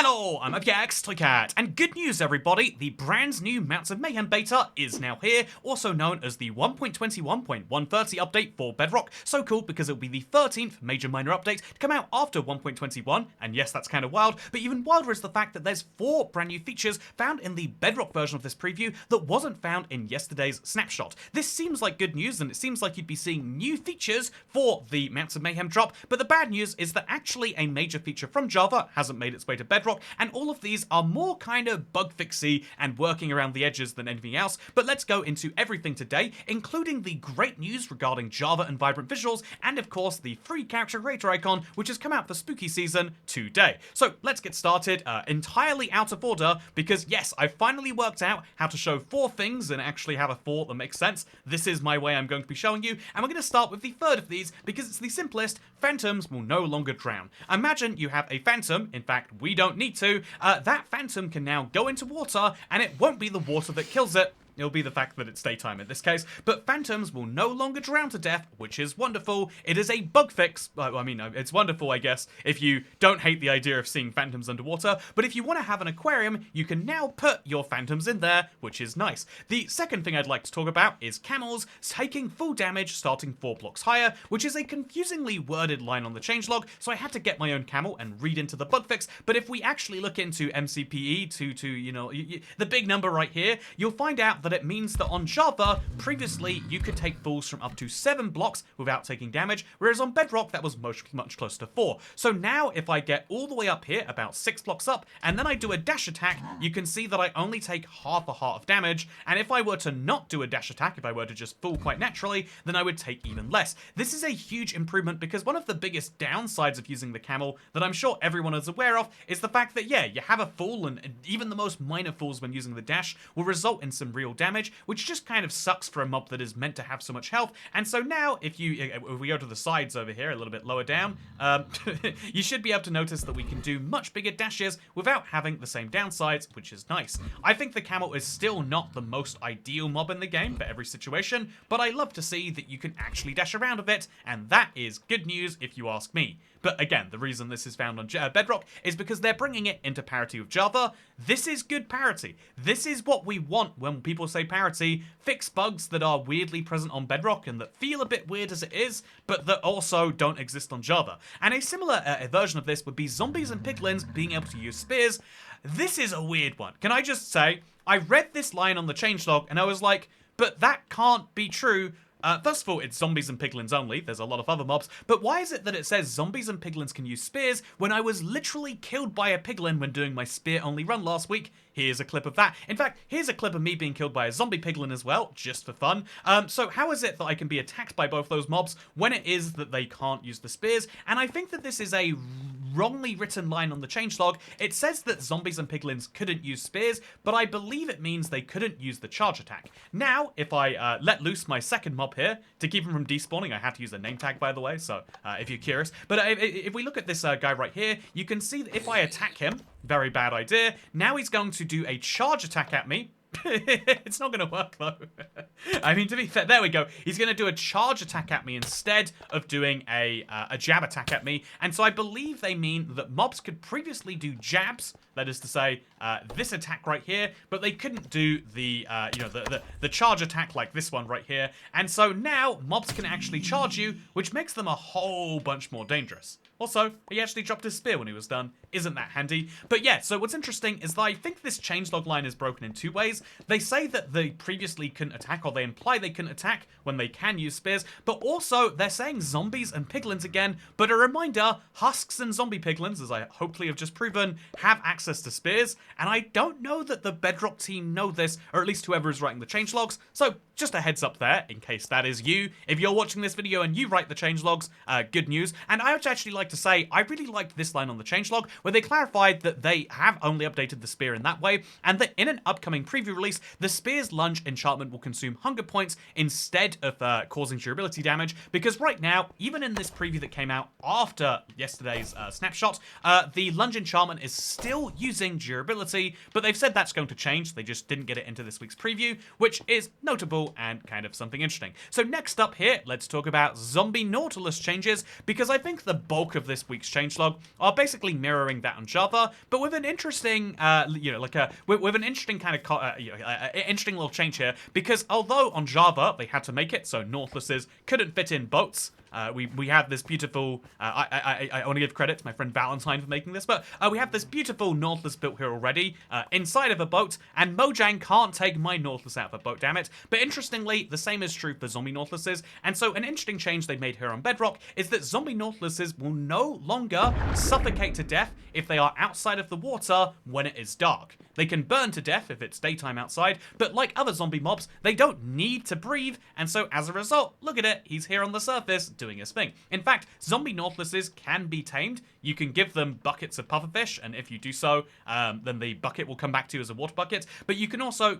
Hello, I'm Toycat, and good news everybody, the brand new Mounts of Mayhem beta is now here, also known as the 1.21.130 update for Bedrock. So cool because it'll be the 13th major minor update to come out after 1.21, and yes, that's kind of wild, but even wilder is the fact that there's 4 brand new features found in the Bedrock version of this preview that wasn't found in yesterday's snapshot. This seems like good news, and it seems like you'd be seeing new features for the Mounts of Mayhem drop, but the bad news is that actually a major feature from Java hasn't made its way to Bedrock, and all of these are more kind of bug fixy and working around the edges than anything else. But let's go into everything today, including the great news regarding Java and vibrant visuals, and of course the free character creator icon, which has come out for spooky season today. So let's get started, entirely out of order, because yes, I finally worked out how to show 4 things and actually have a 4th that makes sense. This is my way I'm going to be showing you, and we're going to start with the third of these because it's the simplest. Phantoms will no longer drown. Imagine you have a phantom, in fact we don't need to, that phantom can now go into water and it won't be the water that kills it. It'll be the fact that it's daytime in this case, but phantoms will no longer drown to death, which is wonderful. It is a bug fix. I mean, it's wonderful, I guess, if you don't hate the idea of seeing phantoms underwater, but if you want to have an aquarium, you can now put your phantoms in there, which is nice. The second thing I'd like to talk about is camels taking full damage starting 4 blocks higher, which is a confusingly worded line on the changelog, so I had to get my own camel and read into the bug fix, but if we actually look into MCPE to you know, the big number right here, you'll find out that it means that on Java, previously, you could take falls from up to 7 blocks without taking damage, whereas on Bedrock, that was much closer to 4. So now, if I get all the way up here, about 6 blocks up, and then I do a dash attack, you can see that I only take half a heart of damage, and if I were to not do a dash attack, if I were to just fall quite naturally, then I would take even less. This is a huge improvement because one of the biggest downsides of using the camel that I'm sure everyone is aware of is the fact that, yeah, you have a fall, and even the most minor falls when using the dash will result in some real damage, which just kind of sucks for a mob that is meant to have so much health. And so now, if we go to the sides over here, a little bit lower down, you should be able to notice that we can do much bigger dashes without having the same downsides, which is nice. I think the camel is still not the most ideal mob in the game for every situation, but I love to see that you can actually dash around a bit, and that is good news if you ask me. But again, the reason this is found on Bedrock is because they're bringing it into parity with Java. This is good parity. This is what we want when people say parity. Fix bugs that are weirdly present on Bedrock and that feel a bit weird as it is, but that also don't exist on Java. And a similar version of this would be zombies and piglins being able to use spears. This is a weird one. Can I just say, I read this line on the changelog and I was like, but that can't be true. First of all, it's zombies and piglins only. There's a lot of other mobs. But why is it that it says zombies and piglins can use spears when I was literally killed by a piglin when doing my spear-only run last week? Here's a clip of that. In fact, here's a clip of me being killed by a zombie piglin as well, just for fun. So how is it that I can be attacked by both those mobs when it is that they can't use the spears? And I think that this is a wrongly written line on the changelog. It says that zombies and piglins couldn't use spears, but I believe it means they couldn't use the charge attack. Now, if I let loose my second mob here, to keep him from despawning, I had to use a name tag, by the way, so if you're curious. But if we look at this guy right here, you can see that if I attack him, very bad idea, now he's going to do a charge attack at me. It's not going to work though. I mean, to be fair, there we go. He's going to do a charge attack at me instead of doing a jab attack at me. And so I believe they mean that mobs could previously do jabs, that is to say, this attack right here, but they couldn't do the, the charge attack like this one right here. And so now mobs can actually charge you, which makes them a whole bunch more dangerous. Also, he actually dropped his spear when he was done. Isn't that handy? But yeah, so what's interesting is that I think this changelog line is broken in 2 ways. They say that they previously couldn't attack, or they imply they couldn't attack when they can use spears, but also they're saying zombies and piglins again, but a reminder, husks and zombie piglins, as I hopefully have just proven, have access to spears, and I don't know that the Bedrock team know this, or at least whoever is writing the changelogs, so just a heads up there, in case that is you. If you're watching this video and you write the changelogs, good news. And I would actually like to say, I really liked this line on the changelog, where they clarified that they have only updated the spear in that way, and that in an upcoming preview release, the spear's lunge enchantment will consume hunger points instead of causing durability damage, because right now, even in this preview that came out after yesterday's snapshot, the lunge enchantment is still using durability, but they've said that's going to change. They just didn't get it into this week's preview, which is notable and kind of something interesting. So next up here, let's talk about zombie Nautilus changes, because I think the bulk of of this week's changelog are basically mirroring that on Java, but with an interesting, with an interesting kind of, interesting little change here, because although on Java they had to make it so Nautiluses couldn't fit in boats, we have this beautiful, I want to give credit to my friend Valentine for making this, but we have this beautiful Nautilus built here already, inside of a boat, and Mojang can't take my Nautilus out of a boat, damn it. But interestingly, the same is true for zombie Nautiluses, and so an interesting change they made here on Bedrock is that zombie Nautiluses will no longer suffocate to death if they are outside of the water when it is dark. They can burn to death if it's daytime outside, but like other zombie mobs, they don't need to breathe, and so as a result, look at it, he's here on the surface doing his thing. In fact, zombie Nautiluses can be tamed. You can give them buckets of pufferfish, and if you do so, then the bucket will come back to you as a water bucket, but you can also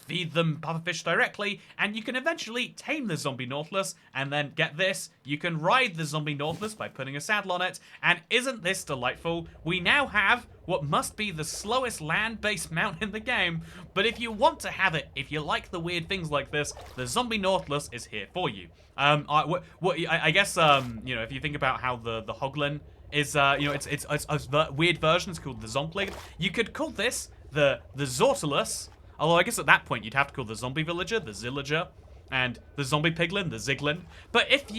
feed them pufferfish directly, and you can eventually tame the zombie Nautilus, and then get this, you can ride the zombie Nautilus by putting a saddle on it, and isn't this delightful? We now have what must be the slowest land-based mount in the game, but if you want to have it, if you like the weird things like this, the zombie Nautilus is here for you. I guess, if you think about how the Hoglin is, it's a weird version, it's called the Zonklig. You could call this the Zortilus, although I guess at that point you'd have to call the zombie villager the Zillager, and the zombie piglin, the Ziglin. But if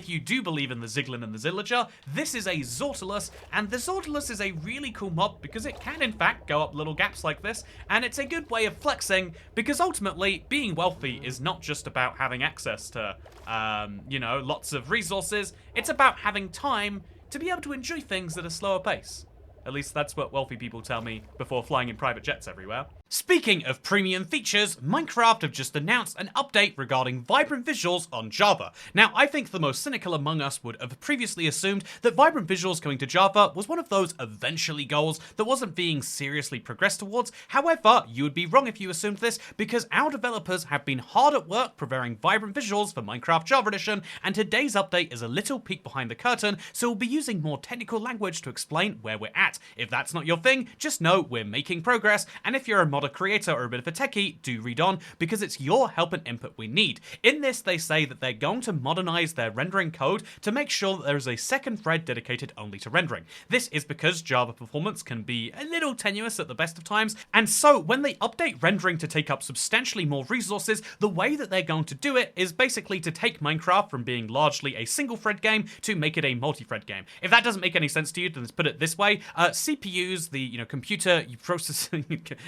you do believe in the Ziglin and the Zillager, this is a Zortilus, and the Zortilus is a really cool mob because it can in fact go up little gaps like this, and it's a good way of flexing because ultimately being wealthy is not just about having access to, lots of resources. It's about having time to be able to enjoy things at a slower pace. At least that's what wealthy people tell me before flying in private jets everywhere. Speaking of premium features, Minecraft have just announced an update regarding vibrant visuals on Java. Now, I think the most cynical among us would have previously assumed that vibrant visuals coming to Java was one of those eventually goals that wasn't being seriously progressed towards. However, you would be wrong if you assumed this, because our developers have been hard at work preparing vibrant visuals for Minecraft Java Edition, and today's update is a little peek behind the curtain, so we'll be using more technical language to explain where we're at. If that's not your thing, just know we're making progress, and if you're a modder creator or a bit of a techie, do read on, because it's your help and input we need. In this, they say that they're going to modernize their rendering code to make sure that there is a second thread dedicated only to rendering. This is because Java performance can be a little tenuous at the best of times, and so when they update rendering to take up substantially more resources, the way that they're going to do it is basically to take Minecraft from being largely a single thread game to make it a multi-thread game. If that doesn't make any sense to you, then let's put it this way. CPUs, the computer processing,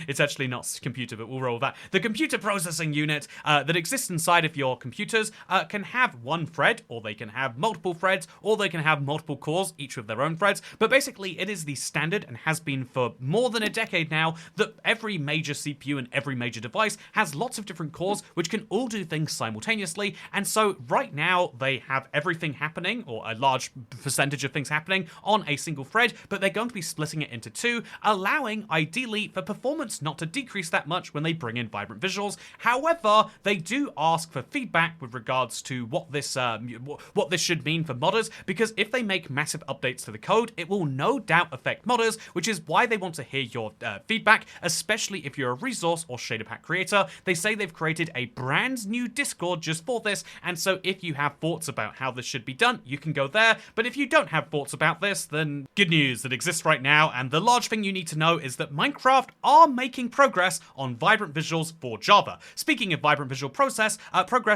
it's actually not computer, but we'll roll with that. The computer processing unit that exists inside of your computers can have one thread, or they can have multiple threads, or they can have multiple cores, each with their own threads. But basically, it is the standard, and has been for more than a decade now, that every major CPU and every major device has lots of different cores, which can all do things simultaneously. And so right now, they have everything happening, or a large percentage of things happening, on a single thread, but they're going to be splitting it into two, allowing, ideally, for performance not to decrease that much when they bring in vibrant visuals. However, they do ask for feedback with regards to what this should mean for modders, because if they make massive updates to the code, it will no doubt affect modders, which is why they want to hear your feedback, especially if you're a resource or shader pack creator. They say they've created a brand new Discord just for this, and so if you have thoughts about how this should be done, you can go there. But if you don't have thoughts about this, then good news, it exists right now, and the large thing you need to know is that Minecraft are making progress on vibrant visuals for Java. Speaking of vibrant visual progress,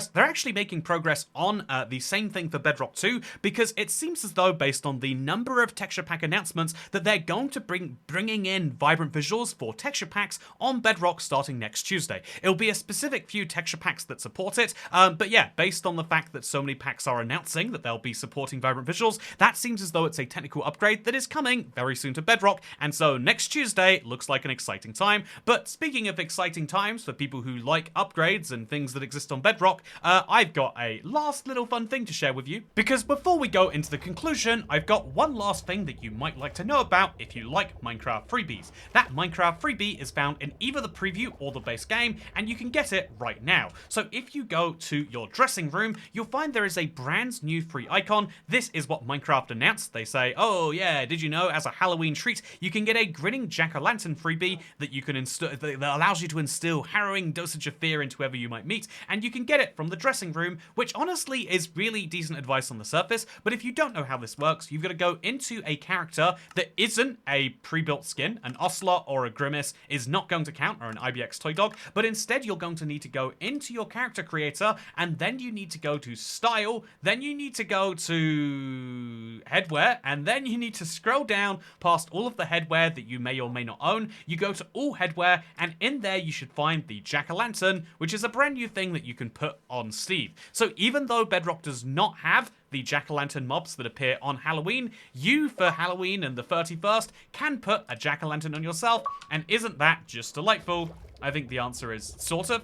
they're actually making progress on the same thing for Bedrock 2, because it seems as though, based on the number of texture pack announcements, that they're going to bringing in vibrant visuals for texture packs on Bedrock starting next Tuesday. It'll be a specific few texture packs that support it, but yeah, based on the fact that so many packs are announcing that they'll be supporting vibrant visuals, that seems as though it's a technical upgrade that is coming very soon to Bedrock, and so next Tuesday looks like an exciting time. But speaking of exciting times for people who like upgrades and things that exist on Bedrock, I've got a last little fun thing to share with you, because before we go into the conclusion, I've got one last thing that you might like to know about if you like Minecraft freebies. That Minecraft freebie is found in either the preview or the base game, and you can get it right now. So if you go to your dressing room, you'll find there is a brand new free icon. This is what Minecraft announced. They say, oh yeah, did you know, as a Halloween Halloween treat, you can get a grinning jack-o'-lantern freebie that you can instill, that allows you to instill harrowing dosage of fear into whoever you might meet, and you can get it from the dressing room, which honestly is really decent advice on the surface. But if you don't know how this works, you've got to go into a character that isn't a pre-built skin. An Ocelot or a Grimace is not going to count, or an IBX toy dog, but instead you're going to need to go into your character creator, and then you need to go to style, then you need to go to headwear, and then you need to scroll down past all of the headwear that you may or may not own. You go to all headwear, and in there you should find the jack-o'-lantern, which is a brand new thing that you can put on Steve. So even though Bedrock does not have the jack-o'-lantern mobs that appear on Halloween, you, for Halloween and the 31st, can put a jack-o'-lantern on yourself, and isn't that just delightful? I think the answer is sort of.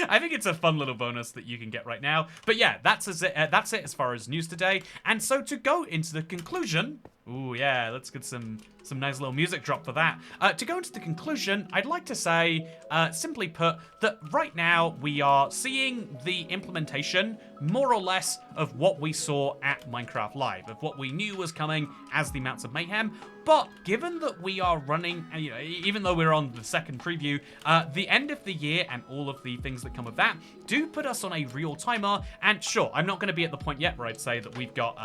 I think it's a fun little bonus that you can get right now. But yeah, that's it as far as news today. And so to go into the conclusion, ooh yeah, let's get some nice little music drop for that. To go into the conclusion, I'd like to say, simply put, that right now we are seeing the implementation, more or less, of what we saw at Minecraft Live, of what we knew was coming as the Mounts of Mayhem. But given that we are running, and even though we're on the second preview, the end of the year and all of the things that come with that do put us on a real timer. And sure, I'm not going to be at the point yet where I'd say that we've got,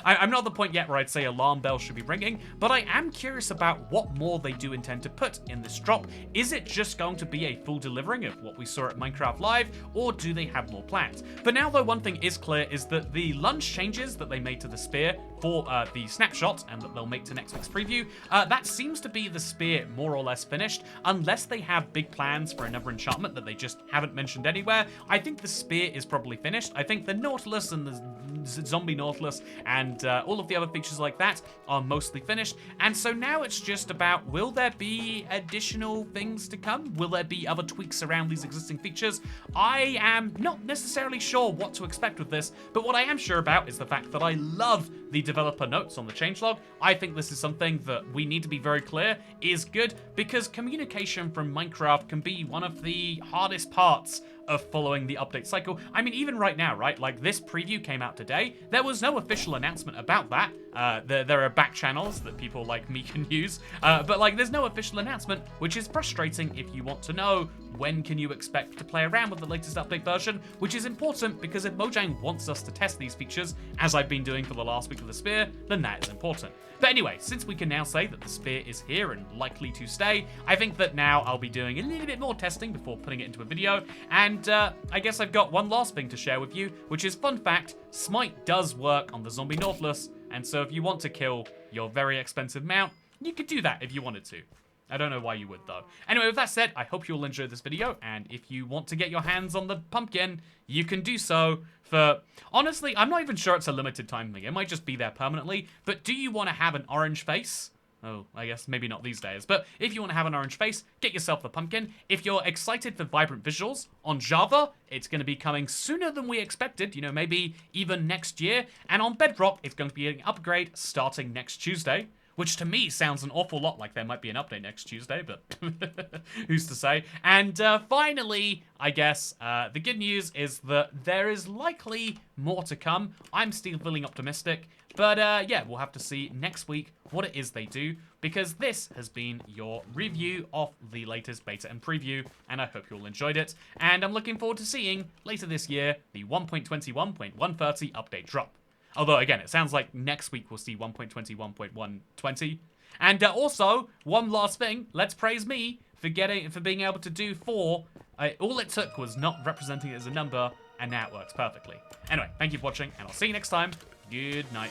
I'm not at the point yet where I'd say alarm bells should be ringing, but I am curious about what more they do intend to put in this drop. Is it just going to be a full delivering of what we saw at Minecraft Live, or do they have more plans? For now though, one thing is clear, is that the lunge changes that they made to the spear for the snapshot, and that they'll make to next week's preview, that seems to be the spear more or less finished, unless they have big plans for another enchantment that they just haven't mentioned anywhere. I think the spear is probably finished. I think the Nautilus and the zombie Nautilus and all of the other features like that are mostly finished, and so now it's just about, will there be additional things to come? Will there be other tweaks around these existing features? I am not necessarily sure what to expect with this, but what I am sure about is the fact that I love the developer notes on the changelog. I think this is something that we need to be very clear is good, because communication from Minecraft can be one of the hardest parts of following the update cycle. I mean, even right now, right? Like, this preview came out today. There was no official announcement about that. There are back channels that people like me can use, but like, there's no official announcement, which is frustrating if you want to know when can you expect to play around with the latest update version, which is important because if Mojang wants us to test these features, as I've been doing for the last week of the spear, then that is important. But anyway, since we can now say that the spear is here and likely to stay, I think that now I'll be doing a little bit more testing before putting it into a video, and I guess I've got one last thing to share with you, which is, fun fact, Smite does work on the zombie Nautilus, and so if you want to kill your very expensive mount, you could do that if you wanted to. I don't know why you would, though. Anyway, with that said, I hope you all enjoyed this video, and if you want to get your hands on the pumpkin, you can do so for... Honestly, I'm not even sure it's a limited time thing. It might just be there permanently, but do you want to have an orange face? Oh, I guess maybe not these days, but if you want to have an orange face, get yourself the pumpkin. If you're excited for vibrant visuals on Java, it's going to be coming sooner than we expected, maybe even next year, and on Bedrock, it's going to be an upgrade starting next Tuesday. Which to me sounds an awful lot like there might be an update next Tuesday, but who's to say? And finally, I guess, the good news is that there is likely more to come. I'm still feeling optimistic, but yeah, we'll have to see next week what it is they do, because this has been your review of the latest beta and preview, and I hope you all enjoyed it. And I'm looking forward to seeing, later this year, the 1.21.130 update drop. Although, again, it sounds like next week we'll see 1.21.120. And also, one last thing, let's praise me for being able to do 4. All it took was not representing it as a number, and now it works perfectly. Anyway, thank you for watching, and I'll see you next time. Good night.